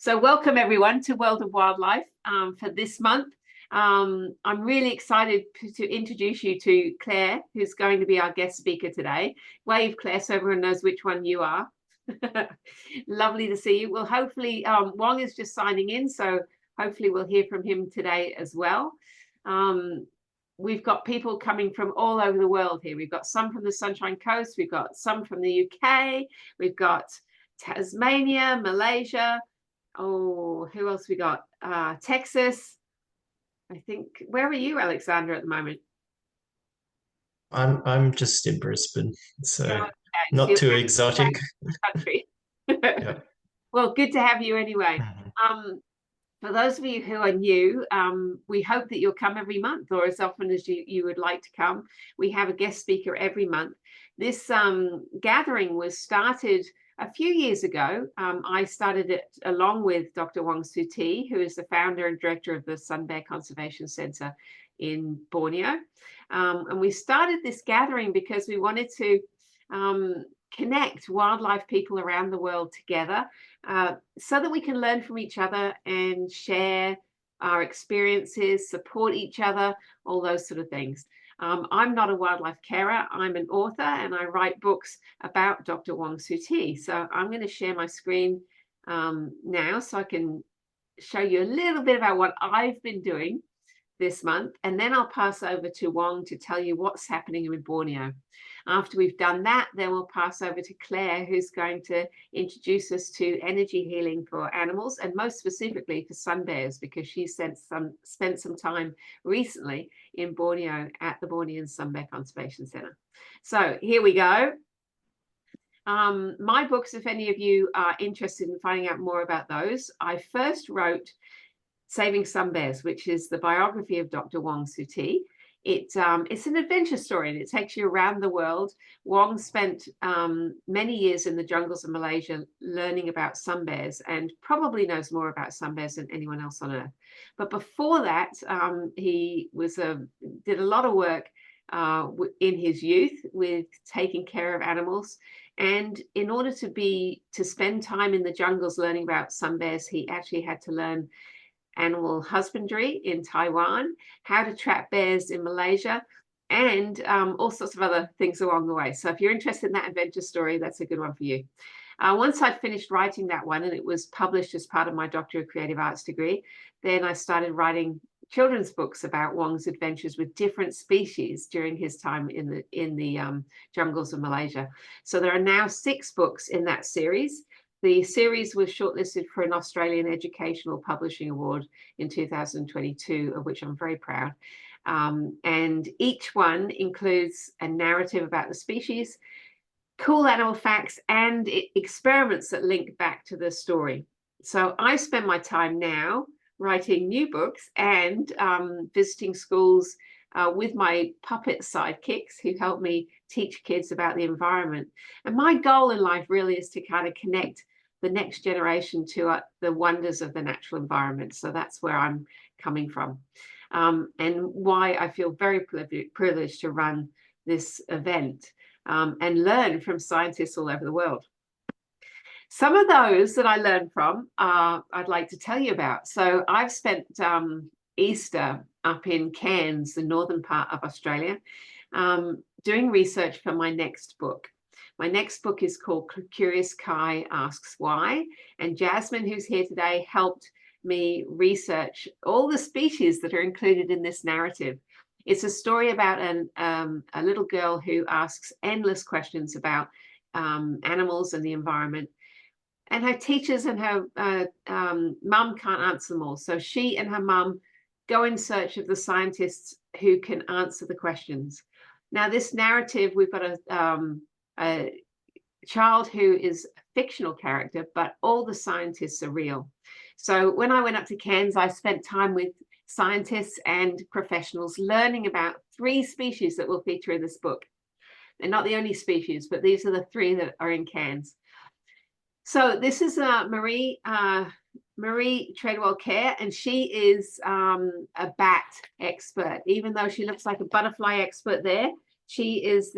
So welcome everyone to World of Wildlife for this month. I'm really excited to introduce you to Claire, who's going to be our guest speaker today. Wave, Claire, so everyone knows which one you are. Lovely to see you. Well, hopefully, Wong is just signing in, so hopefully we'll hear from him today as well. We've got people coming from all over the world here. We've got some from the Sunshine Coast, we've got some from the UK, we've got Tasmania, Malaysia. Oh, who else we got? Texas. I think. Where are you, Alexander, at the moment? I'm just in Brisbane, so Okay, so not you're too back exotic. in the country. Yeah. Well, good to have you anyway. Mhm. For those of you who are new, we hope that you'll come every month or as often as you would like to come. We have a guest speaker every month. This gathering was started a few years ago. I started it along with Dr. Wong Soo Tee, who is the founder and director of the Sun Bear Conservation Centre in Borneo. And we started this gathering because we wanted to connect wildlife people around the world together so that we can learn from each other and share our experiences, support each other, all those sort of things. I'm not a wildlife carer. I'm an author and I write books about Dr. Wong Soo Tee. So I'm going to share my screen now so I can show you a little bit about what I've been doing this month, and then I'll pass over to Wong to tell you what's happening in Borneo. After we've done that, then we'll pass over to Claire, who's going to introduce us to energy healing for animals, and most specifically for sun bears, because she spent some time recently in Borneo at the Bornean Sun Bear Conservation Centre. So here we go. My books, if any of you are interested in finding out more about those, I first wrote Saving Sun Bears, which is the biography of Dr. Wong Soo Tee. It's an adventure story and it takes you around the world. Wong spent many years in the jungles of Malaysia learning about sun bears and probably knows more about sun bears than anyone else on earth. But before that, he did a lot of work in his youth with taking care of animals. And in order to spend time in the jungles learning about sun bears, he actually had to learn animal husbandry in Taiwan, how to trap bears in Malaysia, and all sorts of other things along the way. So if you're interested in that adventure story, that's a good one for you. Once I'd finished writing that one and it was published as part of my Doctor of Creative Arts degree, then I started writing children's books about Wong's adventures with different species during his time in the jungles of Malaysia. So there are now 6 books in that series. The series was shortlisted for an Australian Educational Publishing Award in 2022, of which I'm very proud. And each one includes a narrative about the species, cool animal facts, and experiments that link back to the story. So I spend my time now writing new books and visiting schools with my puppet sidekicks who help me teach kids about the environment. And my goal in life really is to kind of connect the next generation to the wonders of the natural environment. So that's where I'm coming from, and why I feel very privileged to run this event and learn from scientists all over the world. Some of those that I learned from, I'd like to tell you about. So I've spent Easter up in Cairns, the northern part of Australia, doing research for my next book. My next book is called Curious Kai Asks Why, and Jasmine, who's here today, helped me research all the species that are included in this narrative. It's a story about a little girl who asks endless questions about animals and the environment. And her teachers and her mum can't answer them all. So she and her mum go in search of the scientists who can answer the questions. Now, this narrative, we've got a child who is a fictional character, but all the scientists are real. So when I went up to Cairns, I spent time with scientists and professionals learning about 3 species that will feature in this book. They're not the only species, but these are the 3 that are in Cairns. So this is Marie Treadwell Kerr, and she is a bat expert. Even though she looks like a butterfly expert there, she is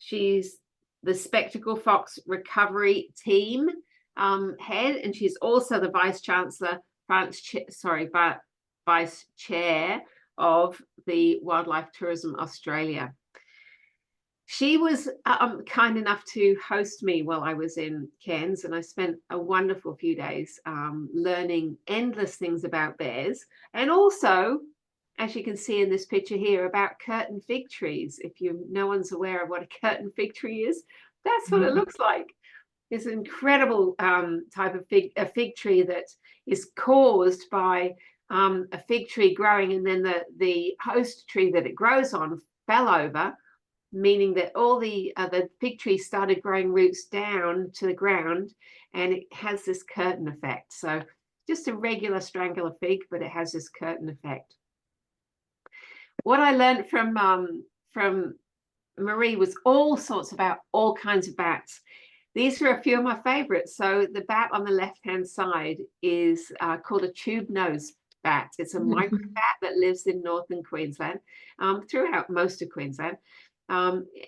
she's the Spectacle Fox recovery team head, and she's also the vice chancellor, vice chair of the Wildlife Tourism Australia. She was kind enough to host me while I was in Cairns, and I spent a wonderful few days learning endless things about bears, and also, as you can see in this picture here, about curtain fig trees. If no one's aware of what a curtain fig tree is, that's what it looks like. It's an incredible type of fig tree that is caused by a fig tree growing, and then the host tree that it grows on fell over, meaning that all the fig tree started growing roots down to the ground, and it has this curtain effect. So just a regular strangular fig, but it has this curtain effect. What I learned from Marie was all sorts about all kinds of bats. These are a few of my favorites. So the bat on the left-hand side is called a tube-nose bat. It's a micro bat that lives in northern Queensland, throughout most of Queensland.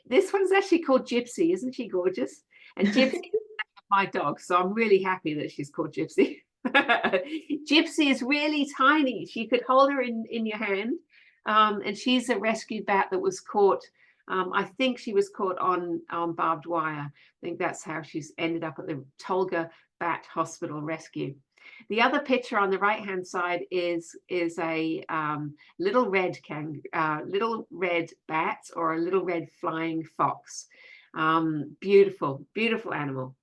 This one's actually called Gypsy. Isn't she gorgeous? And Gypsy is my dog, so I'm really happy that she's called Gypsy. Gypsy is really tiny. You could hold her in your hand. And she's a rescued bat that was caught. I think she was caught on barbed wire. I think that's how she's ended up at the Tolga Bat Hospital Rescue. The other picture on the right-hand side is a little red bat, or a little red flying fox. Beautiful, beautiful animal.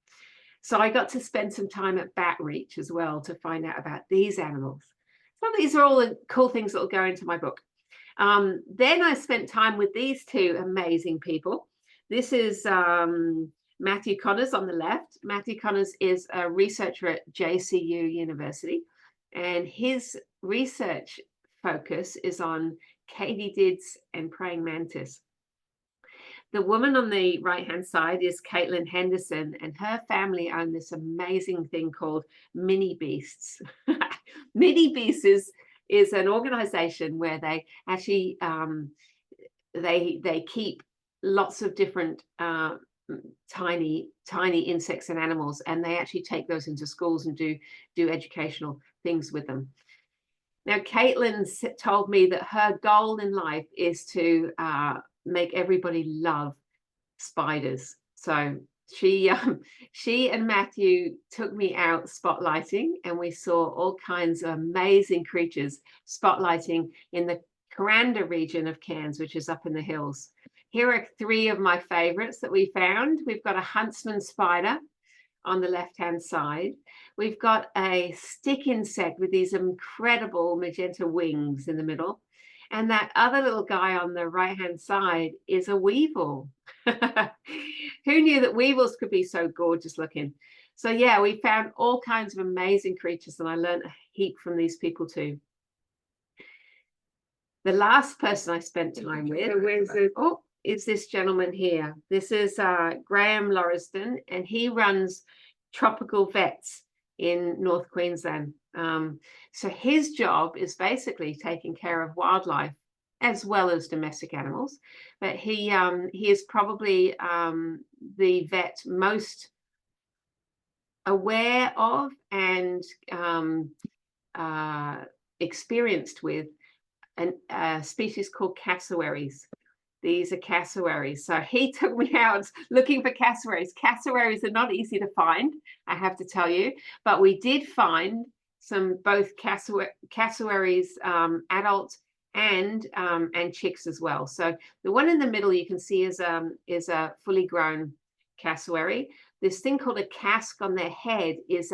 So I got to spend some time at Bat Reach as well to find out about these animals. So these are all the cool things that will go into my book. Then I spent time with these two amazing people. This is Matthew Connors on the left. Matthew Connors is a researcher at JCU University, and his research focus is on katydids and praying mantis. The woman on the right-hand side is Caitlin Henderson, and her family own this amazing thing called Mini Beasts. Mini Beasts is an organization where they actually they keep lots of different tiny insects and animals, and they actually take those into schools and do educational things with them. Now, Caitlin told me that her goal in life is to make everybody love spiders. So she and Matthew took me out spotlighting, and we saw all kinds of amazing creatures spotlighting in the Kuranda region of Cairns, which is up in the hills. Here are three of my favorites that we found. We've got a huntsman spider on the left-hand side. We've got a stick insect with these incredible magenta wings in the middle. And that other little guy on the right-hand side is a weevil. Who knew that weevils could be so gorgeous looking? So yeah, we found all kinds of amazing creatures, and I learned a heap from these people too. The last person I spent time with is this gentleman here. This is Graham Lauriston, and he runs Tropical Vets in North Queensland. So his job is basically taking care of wildlife as well as domestic animals, but he is probably the vet most aware of and experienced with a species called cassowaries. These are cassowaries. So he took me out looking for cassowaries. Cassowaries are not easy to find, I have to tell you, but we did find both cassowaries, adult and chicks as well. So the one in the middle you can see is a fully grown cassowary. This thing called a casque on their head is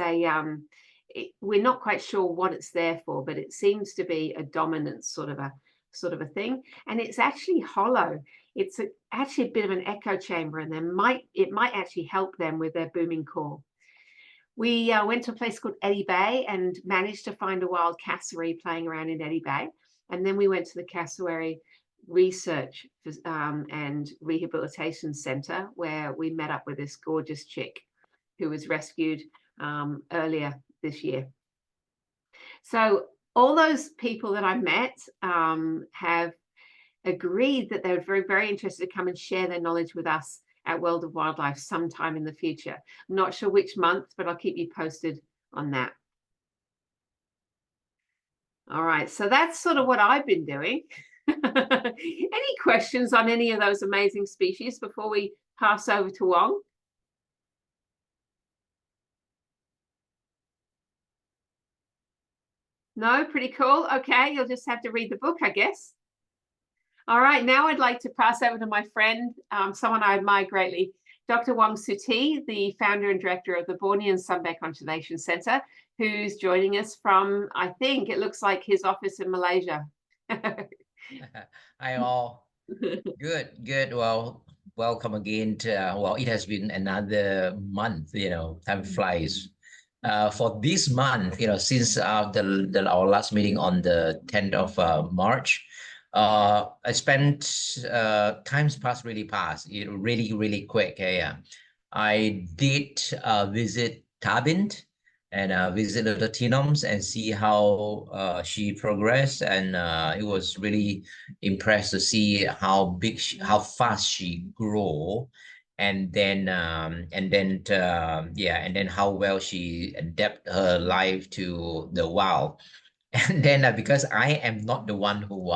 we're not quite sure what it's there for, but it seems to be a dominant sort of a thing, and it's actually hollow. It's actually a bit of an echo chamber, and it might actually help them with their booming call. We went to a place called Eddy Bay and managed to find a wild cassowary playing around in Eddy Bay, and then we went to the Cassowary Research and Rehabilitation Centre, where we met up with this gorgeous chick who was rescued earlier this year. So all those people that I met have agreed that they were very, very interested to come and share their knowledge with us at World of Wildlife sometime in the future. I'm not sure which month, but I'll keep you posted on that. All right, so that's sort of what I've been doing. Any questions on any of those amazing species before we pass over to Wong? No, pretty cool. Okay, you'll just have to read the book, I guess. All right, now I'd like to pass over to my friend, someone I admire greatly, Dr. Wong Suti, the founder and director of the Bornean Sunbear Conservation Centre, who's joining us from, I think it looks like his office in Malaysia. Hi all. Good. Well, welcome again to, well, it has been another month, time flies. For this month, since our last meeting on the 10th of March, I spent time's passed really fast. It really quick. Yeah. I did visit Tabint and visit the Tinoms and see how she progressed, and it was really impressed to see how big how fast she grow, and then how well she adapt her life to the wild. And then because I am not the one who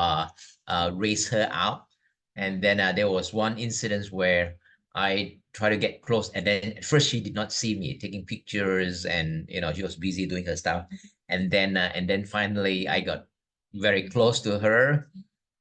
raised her up, and then there was one incident where I tried to get close, and then at first she did not see me taking pictures, and she was busy doing her stuff, and then finally I got very close to her,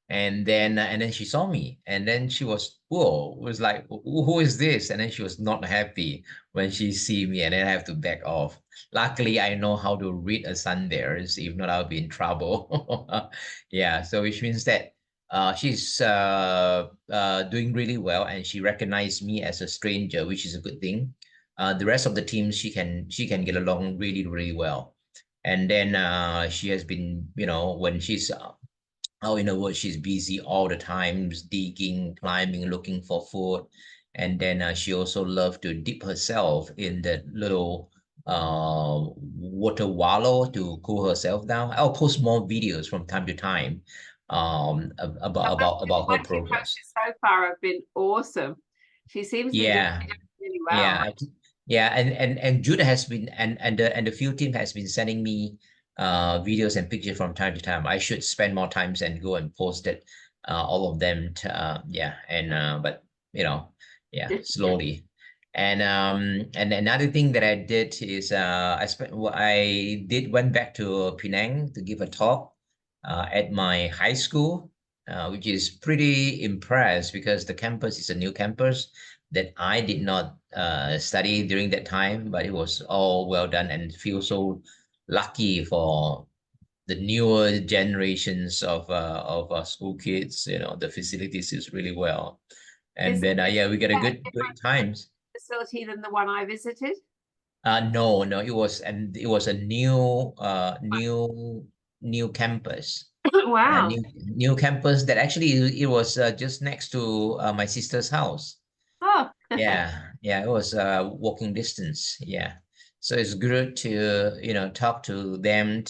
and then she saw me, and then she was like, who is this? And then she was not happy when she see me, and then I have to back off. Luckily I know how to read a sun bears, if not I'll be in trouble. Yeah, so which means that she's doing really well, and she recognized me as a stranger, which is a good thing. The rest of the team, she can get along really well. And then she has been, when she's in the woods, she's busy all the times, digging, climbing, looking for food. And then she also loved to dip herself in the little water wallow to cool herself down. I'll post more videos from time to time about her What you progress. posted so far have been awesome. She seems to be doing Yeah, really well. yeah, yeah, and Judah has been, and the field team has been sending me videos and pictures from time to time. I should spend more times and go and post it, all of them to, yeah, and but yeah, slowly. And another thing that I did is I did went back to Penang to give a talk at my high school, which is pretty impressed because the campus is a new campus that I did not study during that time, but it was all well done, and feel so lucky for the newer generations of school kids. The facilities is really well, Is and it then yeah, we got a a good different times. facility than the one I visited? No, it was a new campus. Yeah, Wow. new campus that actually it was just next to my sister's house. Oh, Yeah, it was walking distance. Yeah, so it's good to talk to them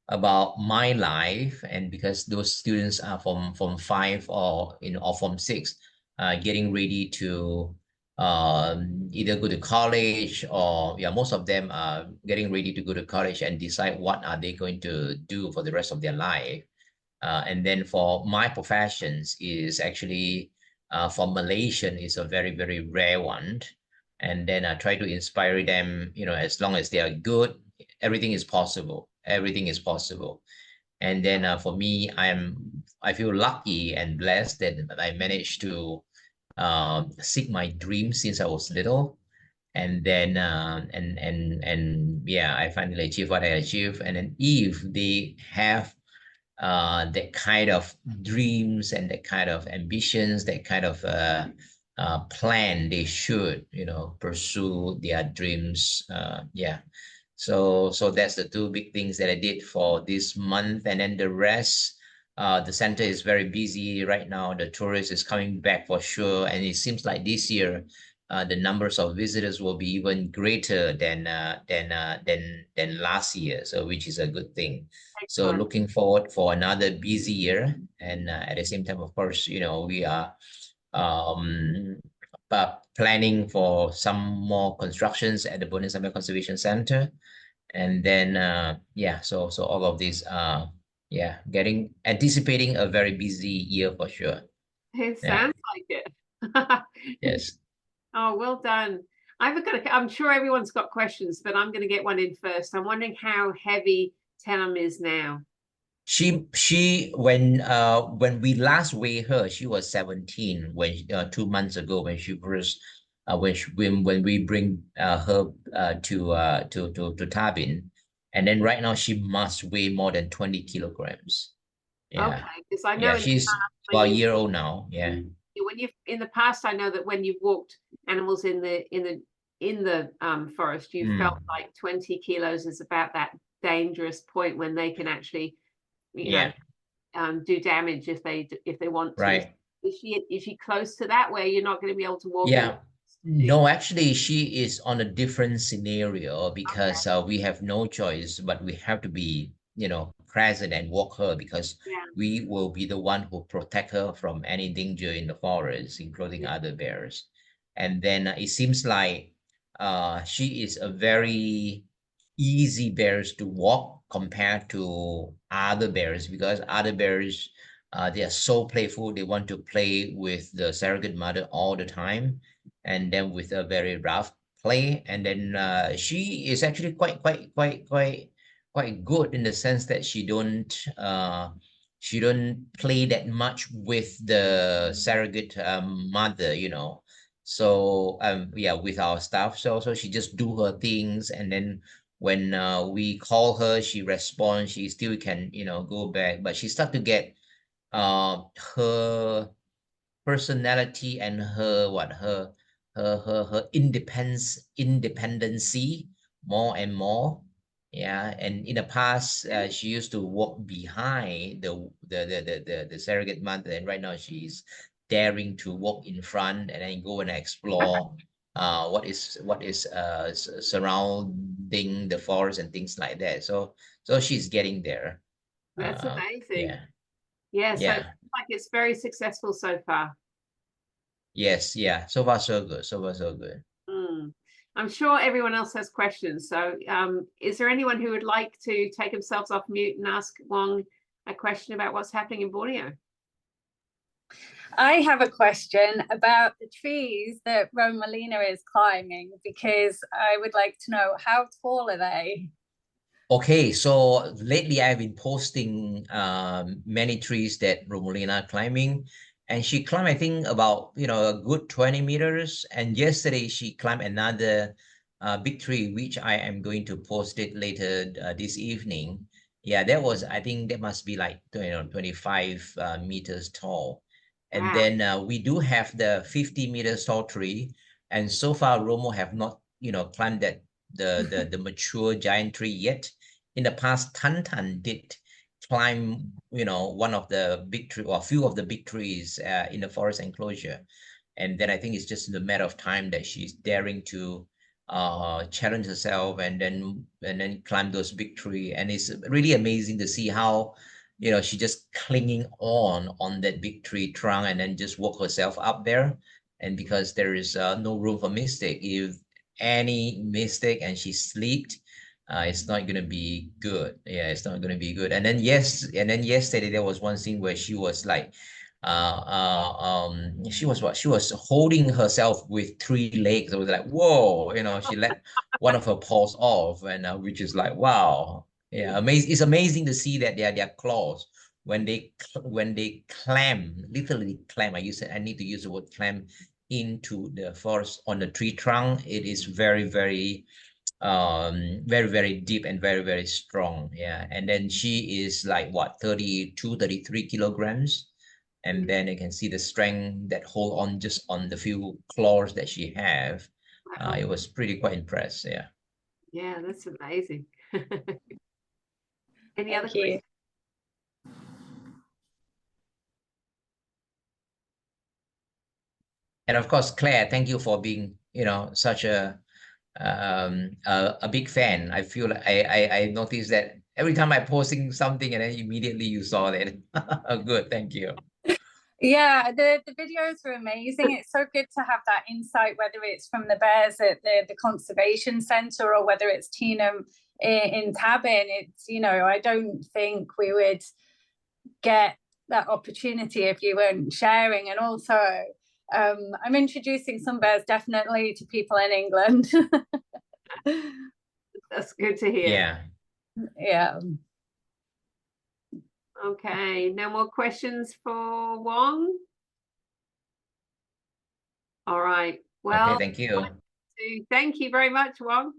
about my life, and because those students are from five or from six, getting ready to either go to college, or yeah, most of them are getting ready to go to college and decide what are they going to do for the rest of their life. And then for my professions is actually for Malaysian is a very rare one. And then I try to inspire them, as long as they are good, everything is possible. Everything is possible. And then for me, I feel lucky and blessed that I managed to seek my dreams since I was little. And then and yeah, I finally achieved what I achieved. And then if they have that kind of dreams and that kind of ambitions, that kind of plan, they should, pursue their dreams. Yeah. So that's the two big things that I did for this month, and then the rest. The center is very busy right now. The tourist is coming back for sure, and it seems like this year, the numbers of visitors will be even greater than last year. So, which is a good thing. So excellent. looking forward for another busy year. And at the same time, of course, we are um, planning for some more constructions at the Bonus Conservation Center. And then yeah, so all of these yeah, anticipating a very busy year for sure. It Yeah. sounds like it. Yes. Oh, well done. I'm sure everyone's got questions, but I'm going to get one in first. I'm wondering how heavy Tenham is now. She when we last weighed her, she was 17 when 2 months ago when she first when we bring her to Tarbin, and then right now she must weigh more than 20 kilograms. Yeah. Okay, because I know Yeah, in the she's past about a year old now. Yeah. when you've in the past, I know that when you've walked animals in the forest, you felt like 20 kilos is about that dangerous point when they can actually, you know, do damage if they want to. Right. Is she close to that where you're not going to be able to walk in? Yeah. No, actually, she is on a different scenario because we have no choice, but we have to be, present and walk her because Yeah. we will be the one who protect her from any danger in the forest, including other bears. And then it seems like she is a very easy bears to walk compared to other bears because other bears they are so playful. They want to play with the surrogate mother all the time, and then with a very rough play. And then she is actually quite good in the sense that she don't play that much with the surrogate mother, So yeah, with our staff. So she just do her things, and then when we call her, she responds. She still can, go back, but she start to get her personality and her independency more and more. Yeah, and in the past she used to walk behind the surrogate mother, and right now she's daring to walk in front and then go and explore what is surrounding the forest and things like that. So she's getting there. That's amazing. Yeah. Yeah, so Yeah. like it's very successful so far. Yes, yeah. So far, so good. So far, so good. I'm sure everyone else has questions. So is there anyone who would like to take themselves off mute and ask Wong a question about what's happening in Borneo? I have a question about the trees that Romalina is climbing because I would like to know how tall are they? Okay, so lately I've been posting many trees that Romulina climbing, and she climbed, I think, about a good 20 meters. And yesterday she climbed another big tree, which I am going to post it later this evening. Yeah, that was, I think that must be like 25 meters tall. And Wow. then we do have the 50 meters tall tree, and so far Romo have not climbed that the mature giant tree yet. In the past, Tantan did climb, one of the big tree or a few of the big trees in the forest enclosure. And then I think it's just a matter of time that she's daring to challenge herself and then climb those big tree. And it's really amazing to see how, she just clinging on that big tree trunk and then just walk herself up there. And because there is no room for mistake, if any mistake and she slipped, it's not gonna be good. Yeah, it's not gonna be good. And then yesterday there was one scene where she was like, she was holding herself with 3 legs. I was like, whoa, she let one of her paws off, and which is like, wow, yeah, amazing. It's amazing to see that their claws when they clamp, literally clamp. I need to use the word clamp into the forest on the tree trunk. It is very, very very, very deep and very, very strong. Yeah, and then she is like what, 32 33 kilograms, and then you can see the strength that hold on just on the few claws that she have. It was pretty quite impressed. Yeah, that's amazing. Any other Thank you. questions? And of course, Claire, thank you for being such a big fan. I feel like I noticed that every time I posting something and then immediately you saw that. Good, thank you. Yeah, the videos are amazing. It's so good to have that insight, whether it's from the bears at the conservation centre or whether it's Tina in Tabin. It's, you know, I don't think we would get that opportunity if you weren't sharing. And also, I'm introducing some bears definitely to people in England. That's good to hear. Yeah. Yeah. Okay, no more questions for Wong? All right. Well, Okay, thank you. thank you very much, Wong.